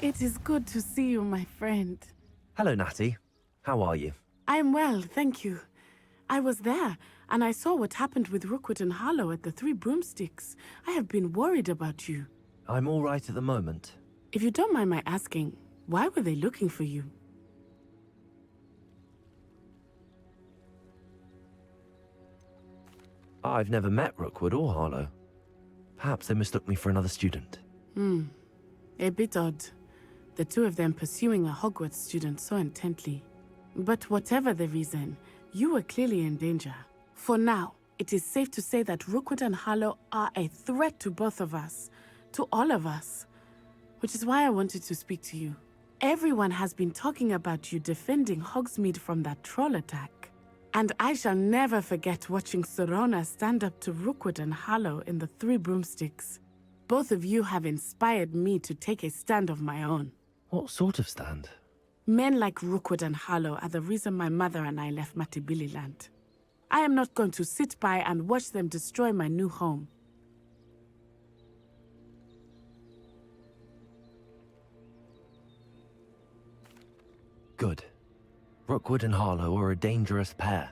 It is good to see you, my friend. Hello, Natty. How are you? I am well, thank you. I was there, and I saw what happened with Rookwood and Harlow at the Three Broomsticks. I have been worried about you. I'm all right at the moment. If you don't mind my asking, why were they looking for you? I've never met Rookwood or Harlow. Perhaps they mistook me for another student. A bit odd. The two of them pursuing a Hogwarts student so intently. But whatever the reason, you were clearly in danger. For now, it is safe to say that Rookwood and Harlow are a threat to both of us. To all of us. Which is why I wanted to speak to you. Everyone has been talking about you defending Hogsmeade from that troll attack. And I shall never forget watching Serona stand up to Rookwood and Harlow in the Three Broomsticks. Both of you have inspired me to take a stand of my own. What sort of stand? Men like Rookwood and Harlow are the reason my mother and I left Matibililand. I am not going to sit by and watch them destroy my new home. Good. Rookwood and Harlow are a dangerous pair.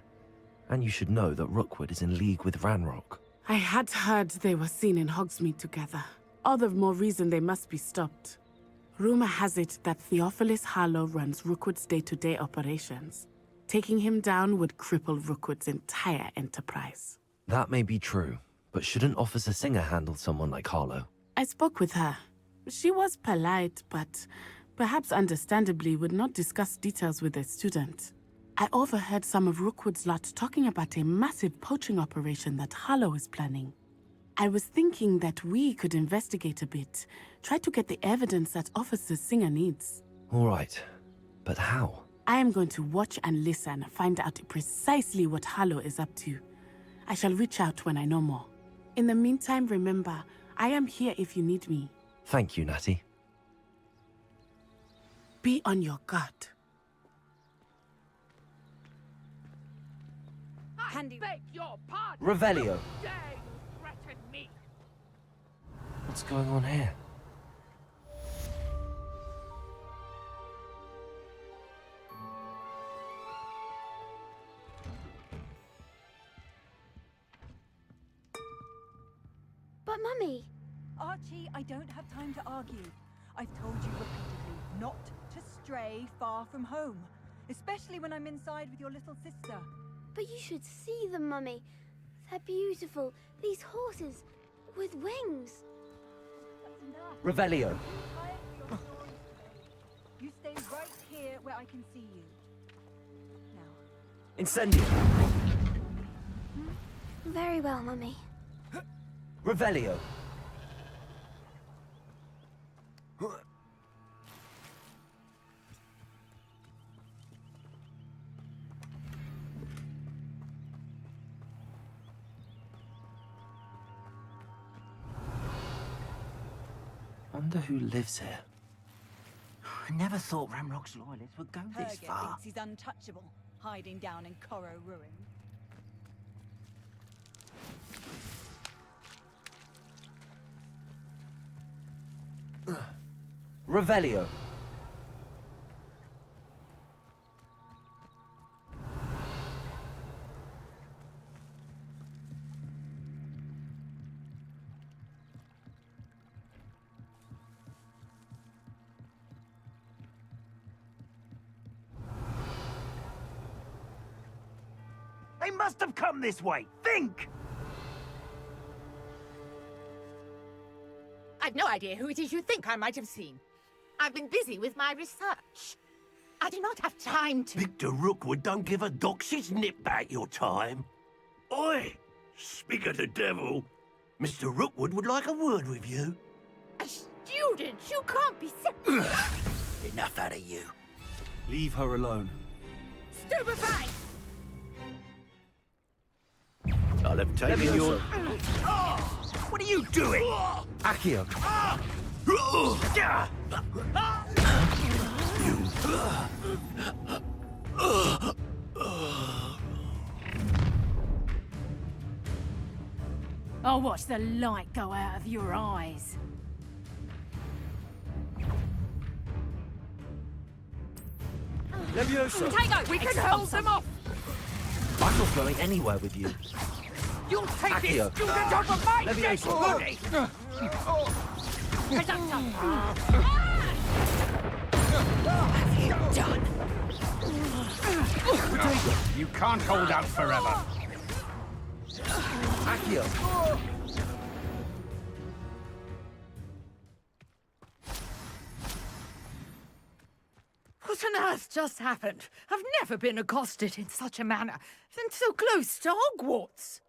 And you should know that Rookwood is in league with Ranrock. I had heard they were seen in Hogsmeade together. All the more reason they must be stopped. Rumor has it that Theophilus Harlow runs Rookwood's day-to-day operations. Taking him down would cripple Rookwood's entire enterprise. That may be true, but shouldn't Officer Singer handle someone like Harlow? I spoke with her. She was polite, but perhaps understandably would not discuss details with a student. I overheard some of Rookwood's lot talking about a massive poaching operation that Harlow is planning. I was thinking that we could investigate a bit, try to get the evidence that Officer Singer needs. All right, but how? I am going to watch and listen, find out precisely what Harlow is up to. I shall reach out when I know more. In the meantime, remember, I am here if you need me. Thank you, Natty. Be on your guard. I beg your pardon. Revelio. How dare you threaten me? What's going on here? But Mummy... Archie, I don't have time to argue. I've told you repeatedly not to stray far from home. Especially when I'm inside with your little sister. But you should see them, Mummy. They're beautiful. These horses with wings. That's enough. Revelio. Tired of your stories today. You stay right here where I can see you. Now. Incendio. Very well, Mummy. Revelio. Wonder who lives here. I never thought Ramrock's loyalists would go this Herget far. thinks he's untouchable, hiding down in Corro Ruin. Revelio. They must have come this way. Think! I've no idea who it is you think I might have seen. I've been busy with my research. I do not have time to... Victor Rookwood don't give a doxy's nip back your time. Oi! Speak of the devil, Mr. Rookwood would like a word with you. A student? You can't be so... Enough out of you. Leave her alone. Stupefy! I'll have taken your... What are you doing? Accio. I'll watch the light go out of your eyes. Leviosa! Take we can hold them off! I'm not going anywhere with you. You'll take Accio. this student over my dead Leviosa. body! What have you done? You can't hold out forever. Accio! What on earth just happened? I've never been accosted in such a manner, and so close to Hogwarts.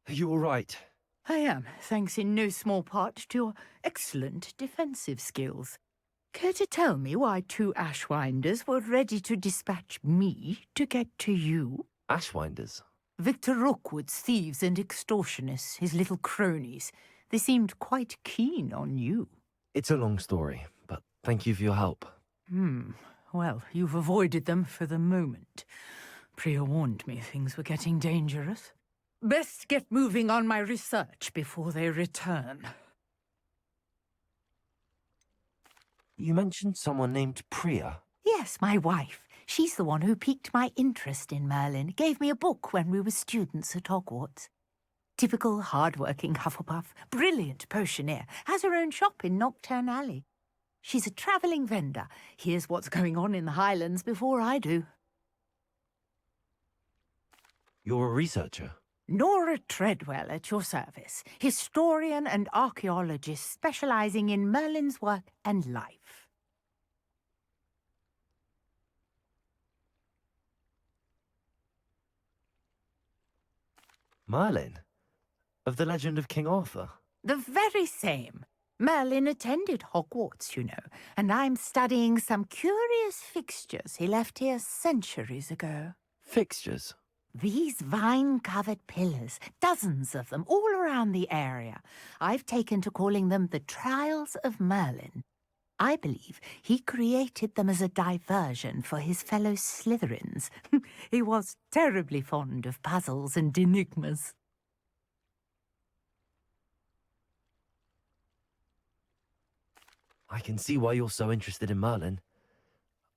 Are you all right? I am, thanks in no small part to your excellent defensive skills. Care to tell me why 2 Ashwinders were ready to dispatch me to get to you? Ashwinders? Victor Rookwood's thieves and extortionists, his little cronies. They seemed quite keen on you. It's a long story, but thank you for your help. Well, you've avoided them for the moment. Priya warned me things were getting dangerous. Best get moving on my research before they return. You mentioned someone named Priya. Yes, my wife. She's the one who piqued my interest in Merlin, gave me a book when we were students at Hogwarts. Typical hard-working Hufflepuff, brilliant potioneer, has her own shop in Knockturn Alley. She's a travelling vendor, hears what's going on in the Highlands before I do. You're a researcher? Nora Treadwell at your service, historian and archaeologist specialising in Merlin's work and life. Merlin? Of the legend of King Arthur? The very same. Merlin attended Hogwarts, you know, and I'm studying some curious fixtures he left here centuries ago. Fixtures? These vine-covered pillars, dozens of them, all around the area. I've taken to calling them the Trials of Merlin. I believe he created them as a diversion for his fellow Slytherins. He was terribly fond of puzzles and enigmas. I can see why you're so interested in Merlin.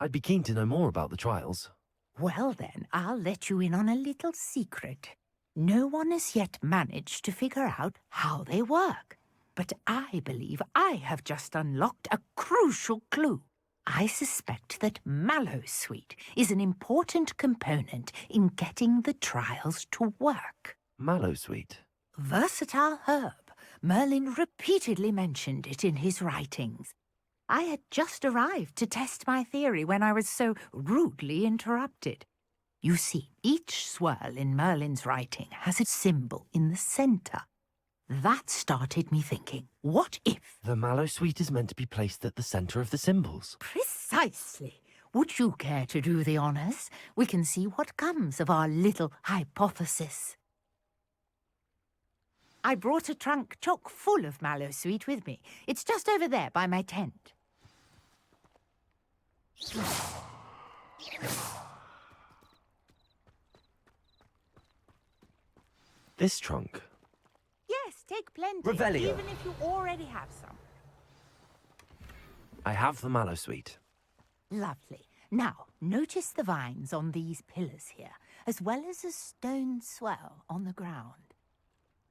I'd be keen to know more about the trials. Well then, I'll let you in on a little secret. No one has yet managed to figure out how they work. But I believe I have just unlocked a crucial clue. I suspect that Mallowsweet is an important component in getting the trials to work. Mallowsweet? Versatile herb. Merlin repeatedly mentioned it in his writings. I had just arrived to test my theory when I was so rudely interrupted. You see, each swirl in Merlin's writing has a symbol in the centre. That started me thinking, what if... The Mallowsweet is meant to be placed at the centre of the symbols. Precisely. Would you care to do the honours? We can see what comes of our little hypothesis. I brought a trunk chock full of Mallowsweet with me. It's just over there by my tent. This trunk? Yes, take plenty, Revelio. even if you already have some. I have the Mallowsweet. Lovely. Now, notice the vines on these pillars here, as well as a stone swell on the ground.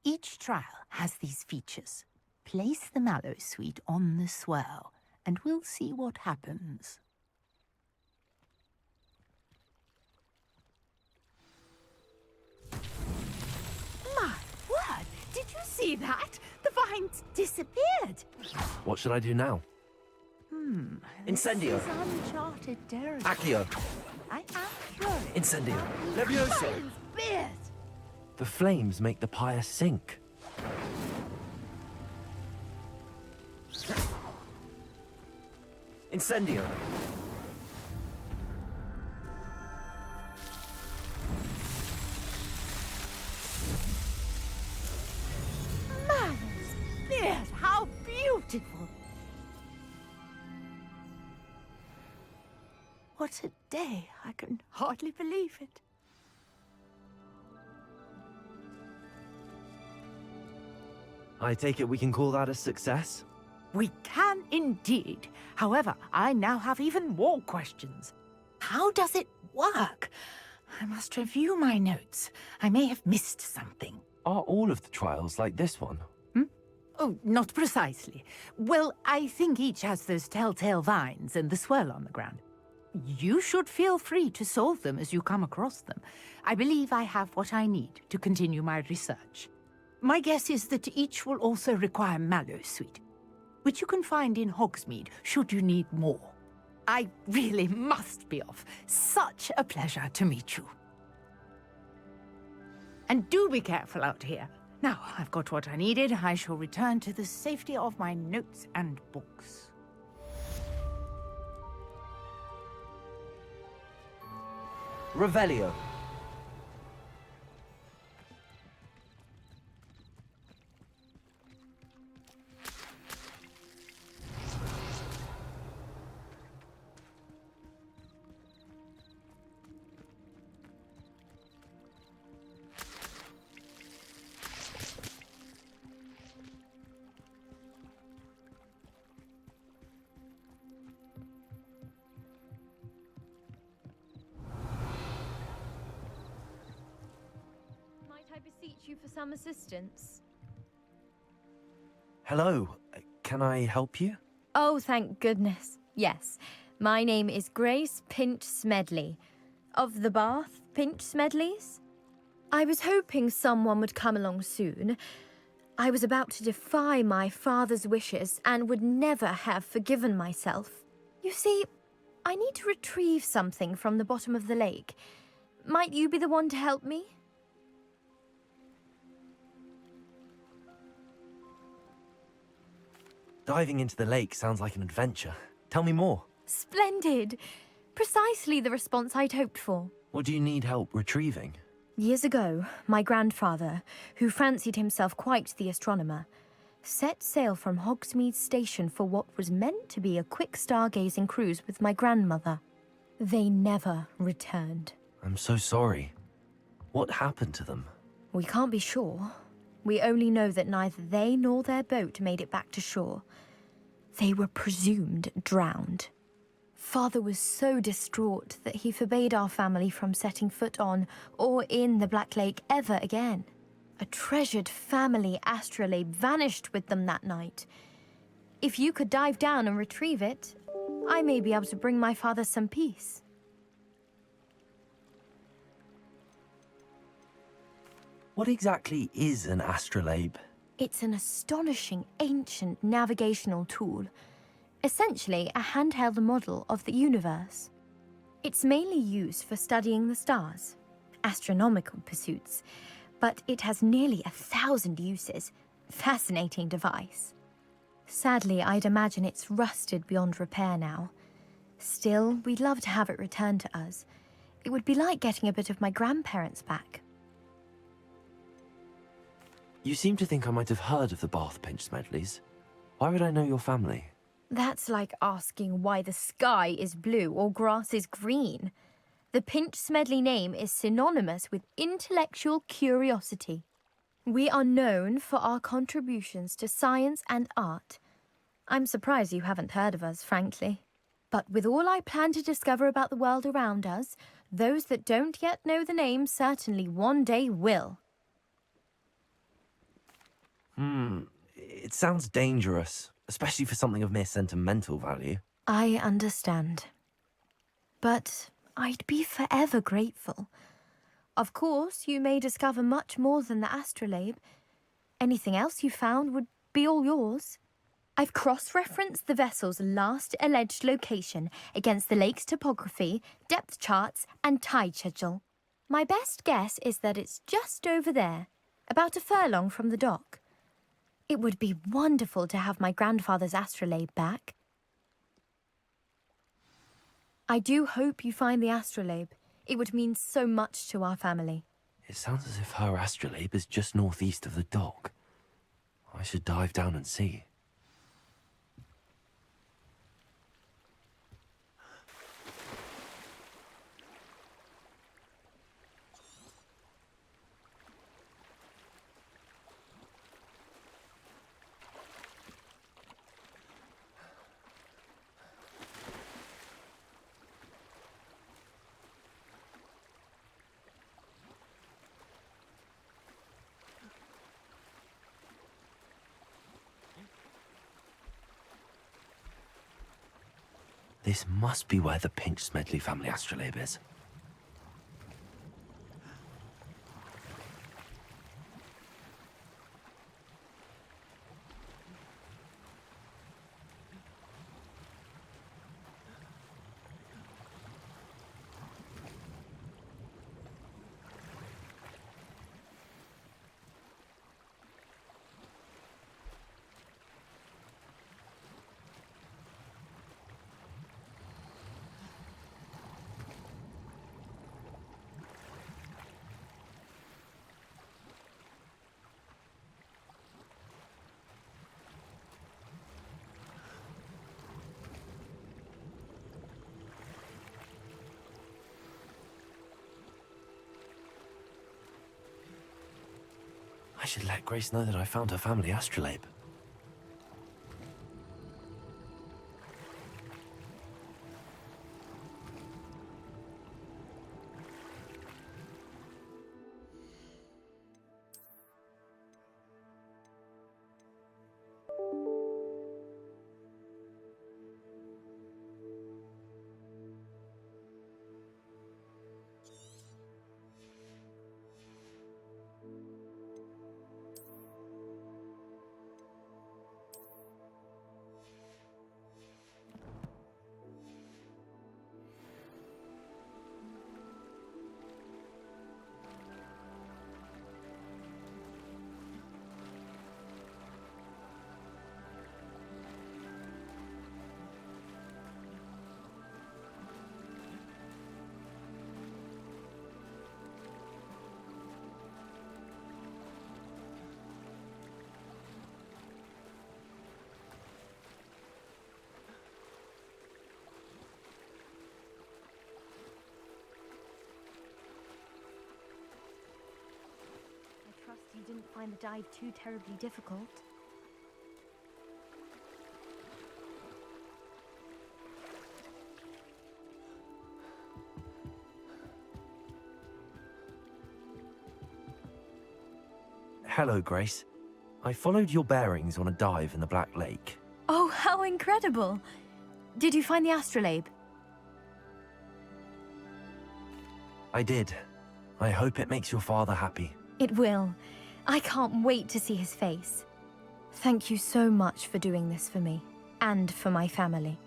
Each trial has these features. Place the Mallowsweet on the swirl, and we'll see what happens. My word! Did you see that? The vines disappeared. What should I do now? Incendio. This is uncharted territory. Accio. I am sure it. Incendio. Leviosa! Merlin's beard. The flames make the pyre sink. Incendio. Merlin's beard, how beautiful! What a day, I can hardly believe it. I take it we can call that a success? We can indeed. However, I now have even more questions. How does it work? I must review my notes. I may have missed something. Are all of the trials like this one? Oh, not precisely. Well, I think each has those telltale vines and the swirl on the ground. You should feel free to solve them as you come across them. I believe I have what I need to continue my research. My guess is that each will also require mallow sweet, which you can find in Hogsmeade should you need more. I really must be off. Such a pleasure to meet you. And do be careful out here. Now, I've got what I needed. I shall return to the safety of my notes and books. Revelio. Might I beseech you for some assistance? Hello. Can I help you? Oh, thank goodness. Yes. My name is Grace Pinch Smedley. Of the Bath Pinch Smedleys? I was hoping someone would come along soon. I was about to defy my father's wishes and would never have forgiven myself. You see, I need to retrieve something from the bottom of the lake. Might you be the one to help me? Diving into the lake sounds like an adventure. Tell me more. Splendid! Precisely the response I'd hoped for. What do you need help retrieving? Years ago, my grandfather, who fancied himself quite the astronomer, set sail from Hogsmeade Station for what was meant to be a quick stargazing cruise with my grandmother. They never returned. I'm so sorry. What happened to them? We can't be sure. We only know that neither they nor their boat made it back to shore. They were presumed drowned. Father was so distraught that he forbade our family from setting foot on or in the Black Lake ever again. A treasured family astrolabe vanished with them that night. If you could dive down and retrieve it, I may be able to bring my father some peace. What exactly is an astrolabe? It's an astonishing ancient navigational tool. Essentially a handheld model of the universe. It's mainly used for studying the stars, astronomical pursuits, but it has nearly 1,000 uses. Fascinating device. Sadly, I'd imagine it's rusted beyond repair now. Still, we'd love to have it returned to us. It would be like getting a bit of my grandparents back. You seem to think I might have heard of the Bath Pinch Smedleys. Why would I know your family? That's like asking why the sky is blue or grass is green. The Pinch Smedley name is synonymous with intellectual curiosity. We are known for our contributions to science and art. I'm surprised you haven't heard of us, frankly. But with all I plan to discover about the world around us, those that don't yet know the name certainly one day will. It sounds dangerous, especially for something of mere sentimental value. I understand. But I'd be forever grateful. Of course, you may discover much more than the astrolabe. Anything else you found would be all yours. I've cross-referenced the vessel's last alleged location against the lake's topography, depth charts, and tide schedule. My best guess is that it's just over there, about a furlong from the dock. It would be wonderful to have my grandfather's astrolabe back. I do hope you find the astrolabe. It would mean so much to our family. It sounds as if her astrolabe is just northeast of the dock. I should dive down and see. This must be where the Pinch Smedley family astrolabe is. I should let Grace know that I found her family astrolabe. I trust you didn't find the dive too terribly difficult. Hello, Grace. I followed your bearings on a dive in the Black Lake. Oh, how incredible! Did you find the astrolabe? I did. I hope it makes your father happy. It will. I can't wait to see his face. Thank you so much for doing this for me, and for my family.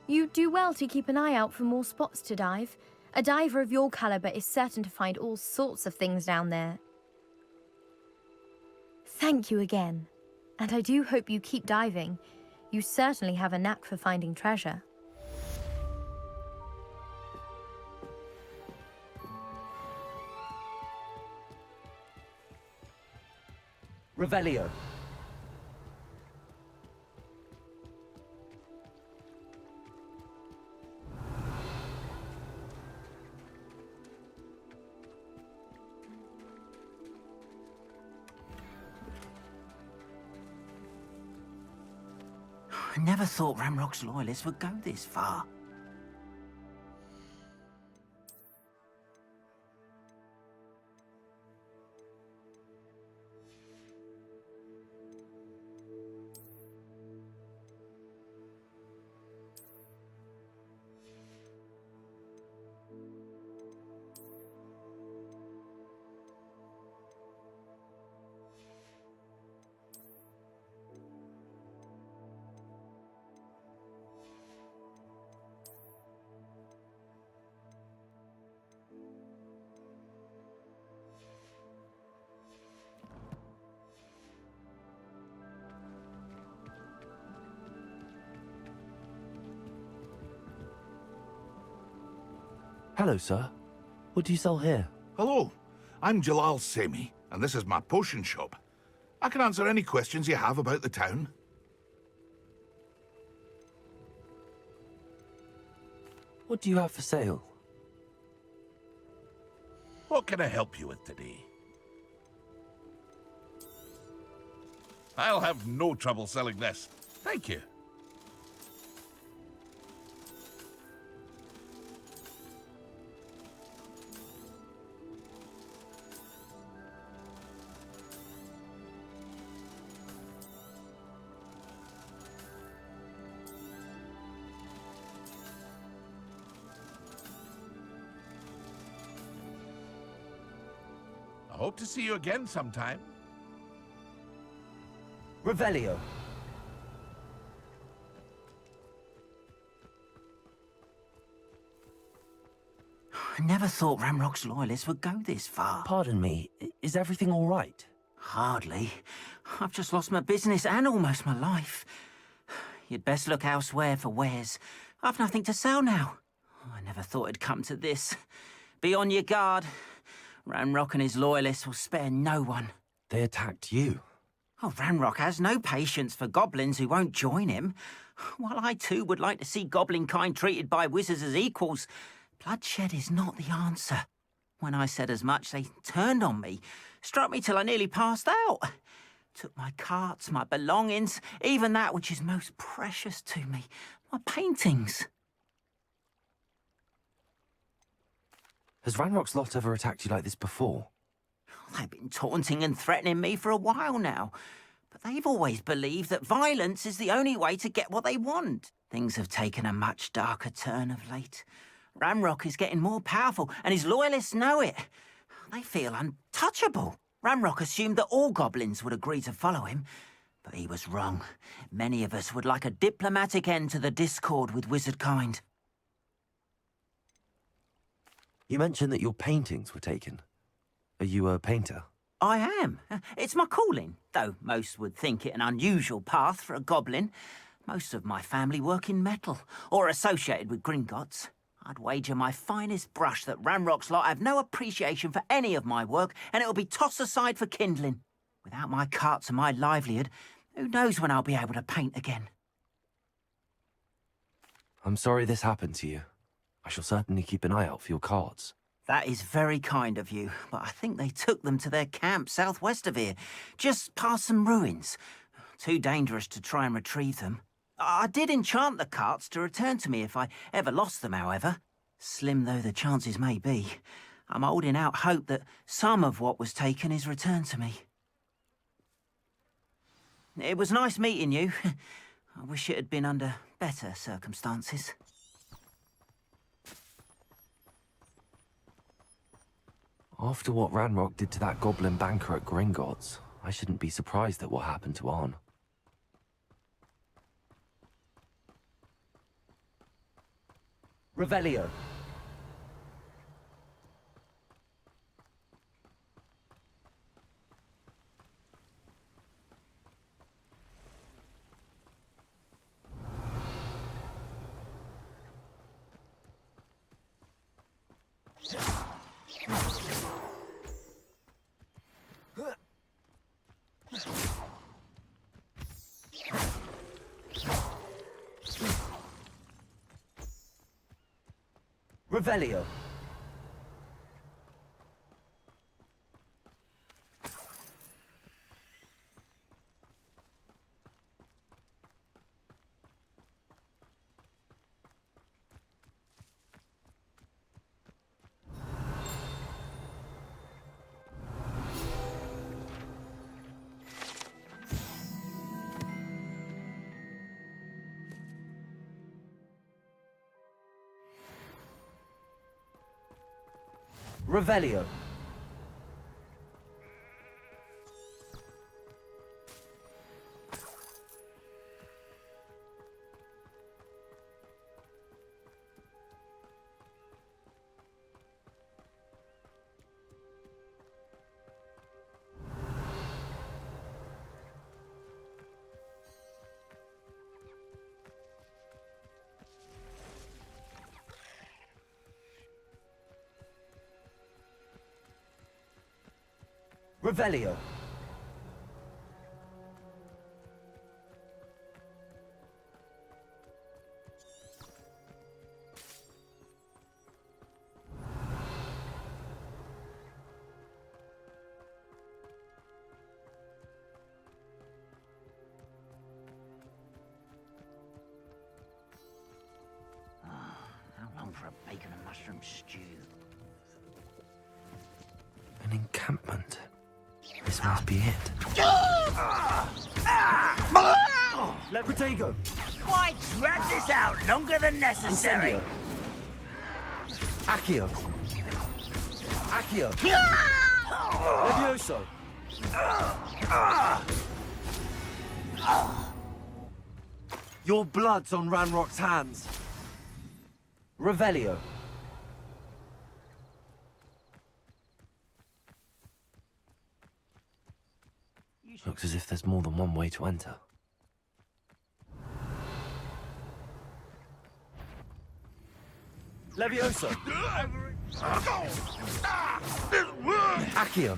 You do well to keep an eye out for more spots to dive. A diver of your caliber is certain to find all sorts of things down there. Thank you again, and I do hope you keep diving. You certainly have a knack for finding treasure. Revelio. I never thought Ramrock's loyalists would go this far. Hello, sir. What do you sell here? Hello, I'm Jalal Semi, and this is my potion shop. I can answer any questions you have about the town. What do you have for sale? What can I help you with today? I'll have no trouble selling this. Thank you. Hope to see you again sometime. Revelio. I never thought Ramrock's loyalists would go this far. Pardon me, is everything all right? Hardly. I've just lost my business and almost my life. You'd best look elsewhere for wares. I've nothing to sell now. I never thought it'd come to this. Be on your guard. Ranrock and his loyalists will spare no one. They attacked you. Oh, Ranrock has no patience for goblins who won't join him. While I too would like to see goblin kind treated by wizards as equals, bloodshed is not the answer. When I said as much, they turned on me, struck me till I nearly passed out. Took my carts, my belongings, even that which is most precious to me, my paintings. Has Ranrock's lot ever attacked you like this before? They've been taunting and threatening me for a while now, but they've always believed that violence is the only way to get what they want. Things have taken a much darker turn of late. Ranrock is getting more powerful, and his loyalists know it. They feel untouchable. Ranrock assumed that all goblins would agree to follow him, but he was wrong. Many of us would like a diplomatic end to the discord with wizard kind. You mentioned that your paintings were taken. Are you a painter? I am. It's my calling, though most would think it an unusual path for a goblin. Most of my family work in metal, or associated with Gringotts. I'd wager my finest brush that Ranrock's lot have no appreciation for any of my work, and it'll be tossed aside for kindling. Without my carts and my livelihood, who knows when I'll be able to paint again? I'm sorry this happened to you. I shall certainly keep an eye out for your cards. That is very kind of you, but I think they took them to their camp southwest of here, just past some ruins. Too dangerous to try and retrieve them. I did enchant the carts to return to me if I ever lost them, however. Slim though the chances may be, I'm holding out hope that some of what was taken is returned to me. It was nice meeting you. I wish it had been under better circumstances. After what Ranrock did to that goblin banker at Gringotts, I shouldn't be surprised at what happened to Arn. Revelio. Revelio. Revelio. Revelio. How long for a bacon and mushroom stew? An encampment. This must be it. Leprotego. Why drag this out longer than necessary? Accio. Accio. Levioso! Your blood's on Ranrock's hands. Revelio. Looks as if there's more than one way to enter. Levioso! Accio!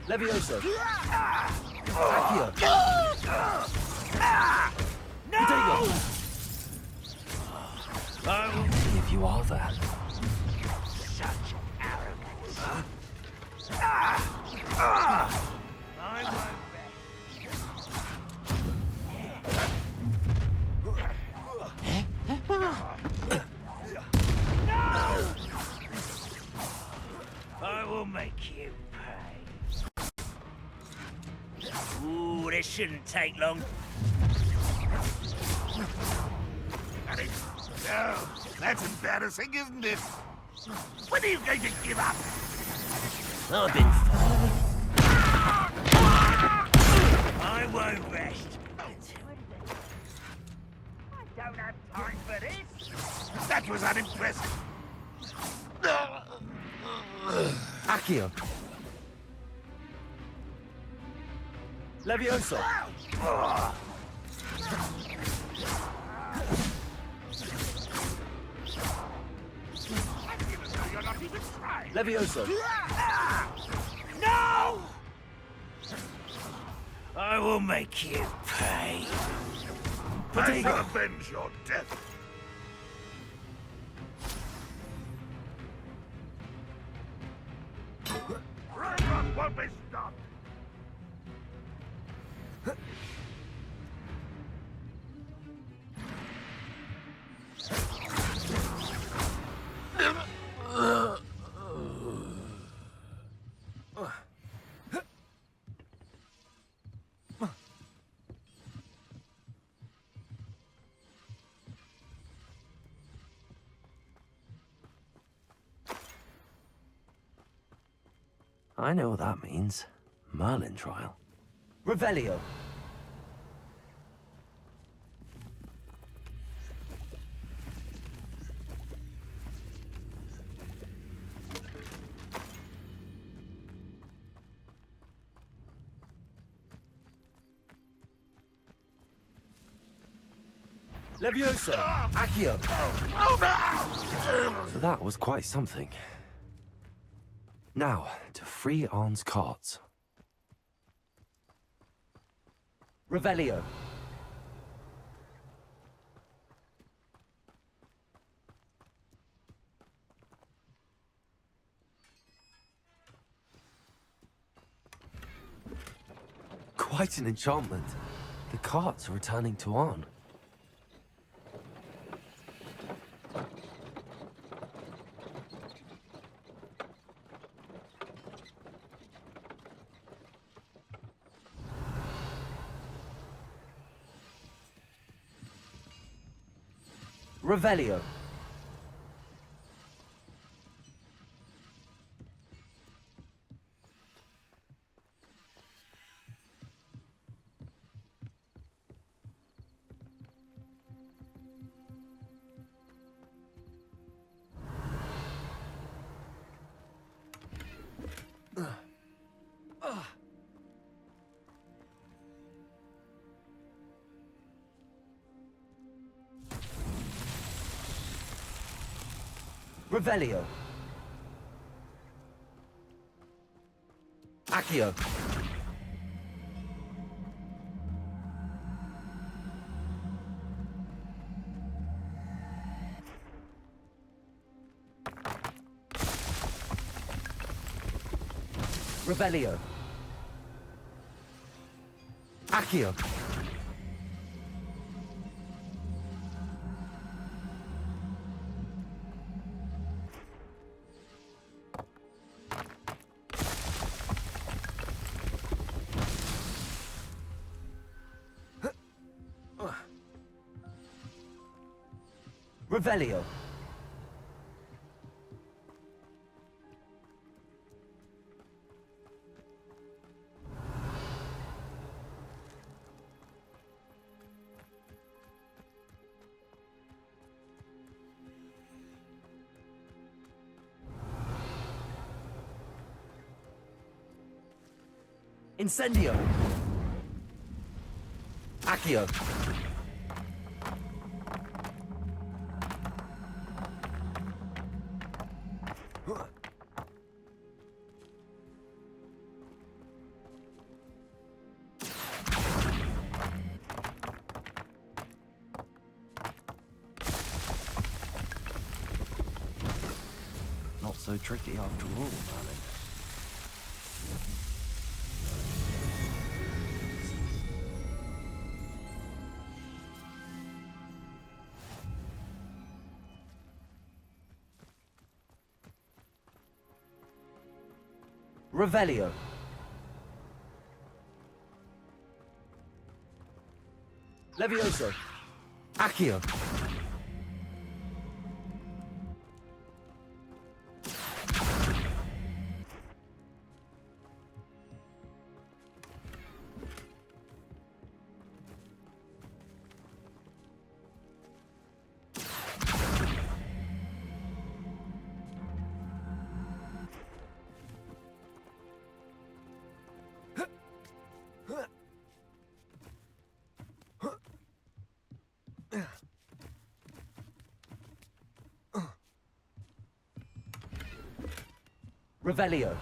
Levioso! Accio! No! If you are that. Such arrogance. I will make you pay. Ooh, this shouldn't take long. No, that's embarrassing, isn't it? When are you going to give up? I've been fine. I won't rest. I don't have time for this. That was unimpressive. Accio! Levioso! Levioso! No! I will make you pay. I shall avenge your death. Ranrock won't be stopped. I know what that means. Merlin trial. Revelio. Levioso! Accio! So that was quite something. Now, to free Arn's carts. Revelio. Quite an enchantment. The carts are returning to Arn. Revelio. Revelio. Accio. Revelio. Accio. Revelio. Incendio. Accio. Not so tricky after all, Merlin. Revelio. Levioso. Accio. Revelio.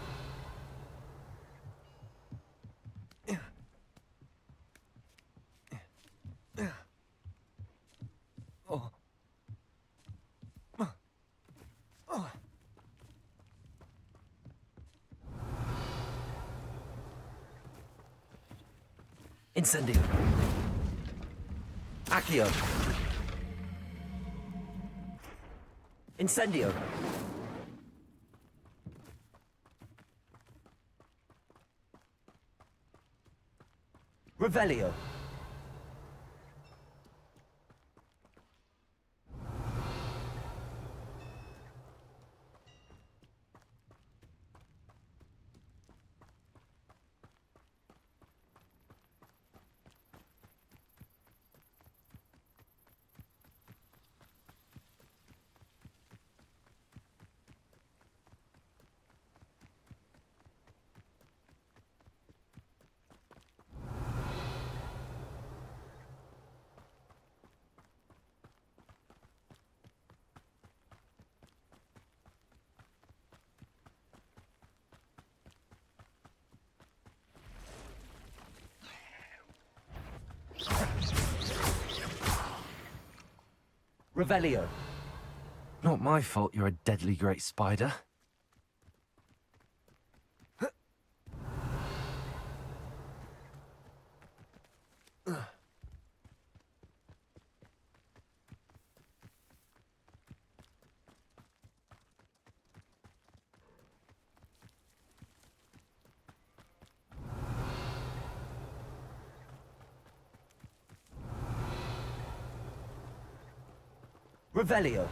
Incendio. Accio. Incendio. Revelio. Revelio. Not my fault you're a deadly great spider. Revelio.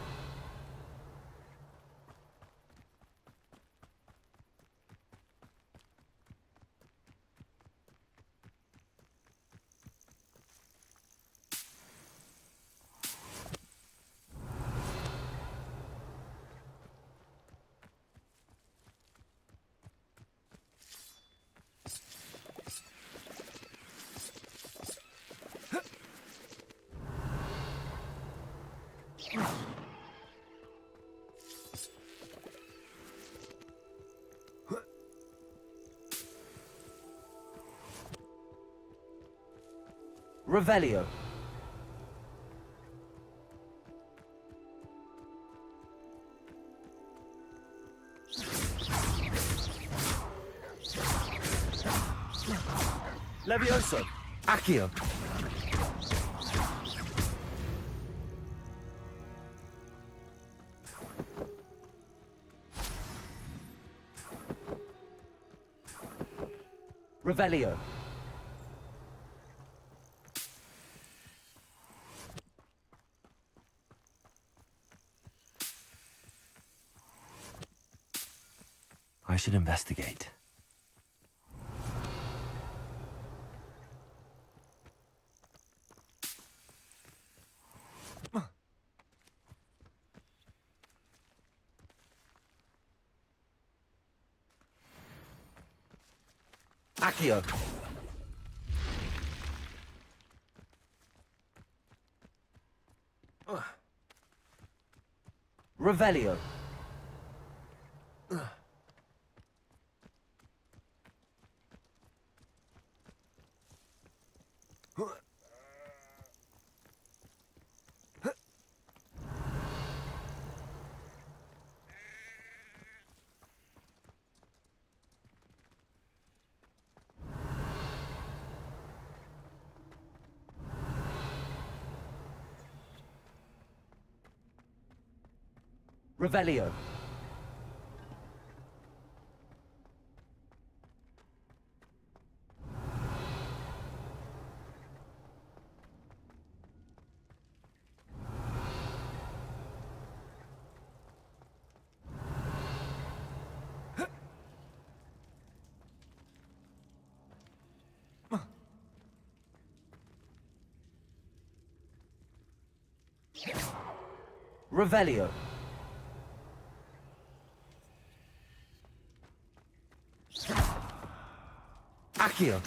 Revelio. Levioso. Accio. Revelio. should investigate. Accio. Revelio. Revelio. Revelio. Accio.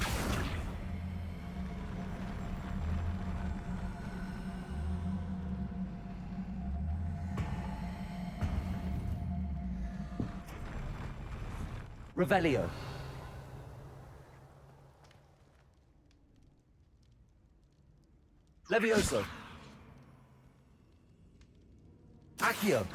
Revelio. Levioso. Accio.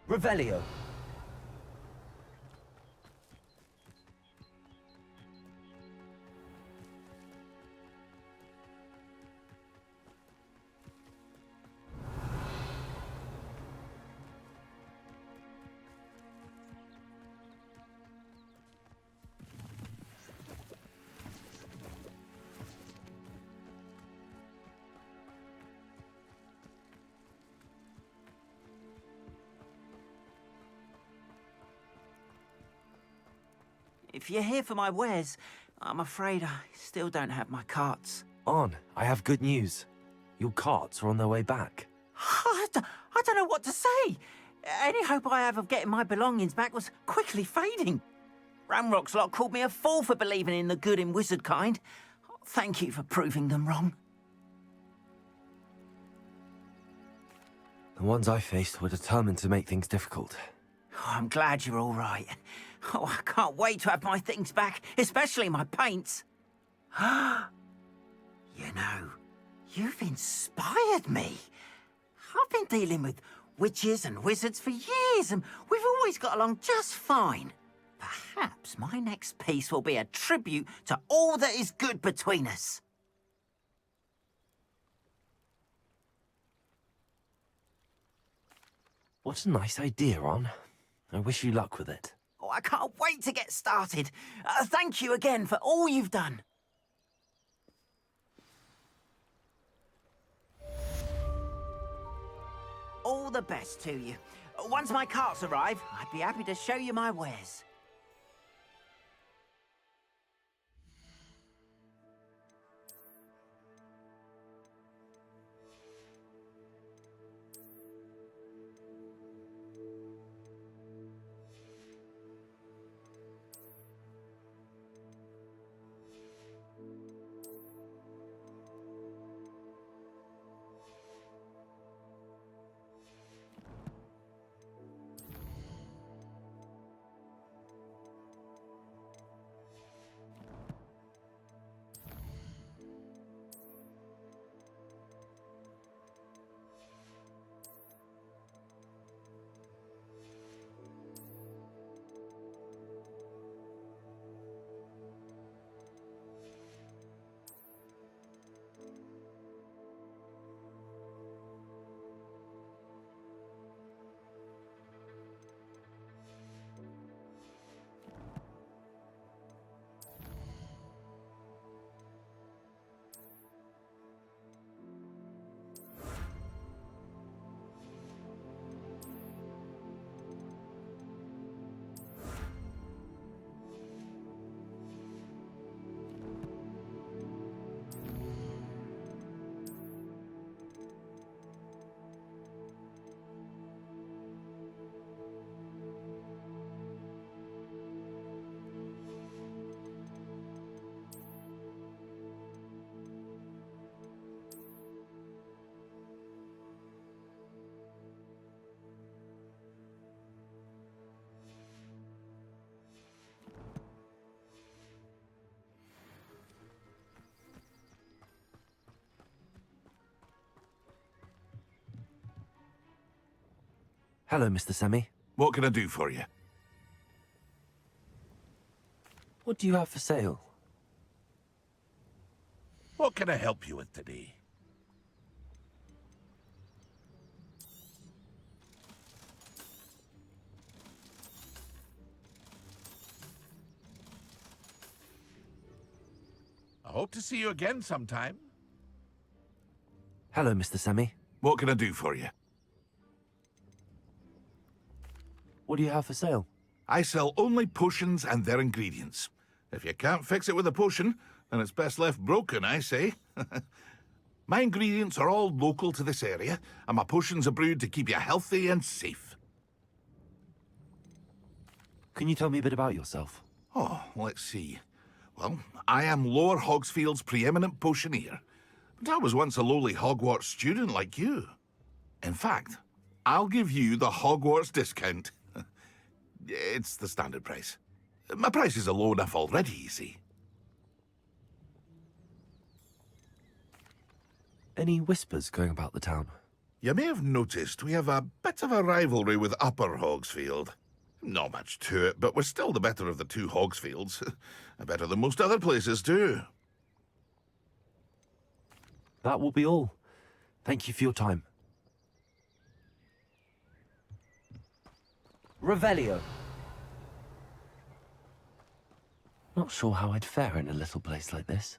Revelio. If you're here for my wares, I'm afraid I still don't have my carts. On, I have good news. Your carts are on their way back. I don't know what to say. Any hope I have of getting my belongings back was quickly fading. Ramrock's lot called me a fool for believing in the good in wizard kind. Thank you for proving them wrong. The ones I faced were determined to make things difficult. Oh, I'm glad you're all right. Oh, I can't wait to have my things back, especially my paints. You know, you've inspired me. I've been dealing with witches and wizards for years, and we've always got along just fine. Perhaps my next piece will be a tribute to all that is good between us. What a nice idea, Ron. I wish you luck with it. Oh, I can't wait to get started. Thank you again for all you've done. All the best to you. Once my carts arrive, I'd be happy to show you my wares. Hello, Mr. Semi. What can I do for you? What do you have for sale? What can I help you with today? I hope to see you again sometime. Hello, Mr. Semi. What can I do for you? What do you have for sale? I sell only potions and their ingredients. If you can't fix it with a potion, then it's best left broken, I say. My ingredients are all local to this area, and my potions are brewed to keep you healthy and safe. Can you tell me a bit about yourself? Oh, let's see. Well, I am Lower Hogsfield's preeminent potioneer, but I was once a lowly Hogwarts student like you. In fact, I'll give you the Hogwarts discount. It's the standard price. My prices are low enough already, you see. Any whispers going about the town? You may have noticed we have a bit of a rivalry with Upper Hogsfield. Not much to it, but we're still the better of the two Hogsfields. Better than most other places, too. That will be all. Thank you for your time. Revelio. Not sure how I'd fare in a little place like this.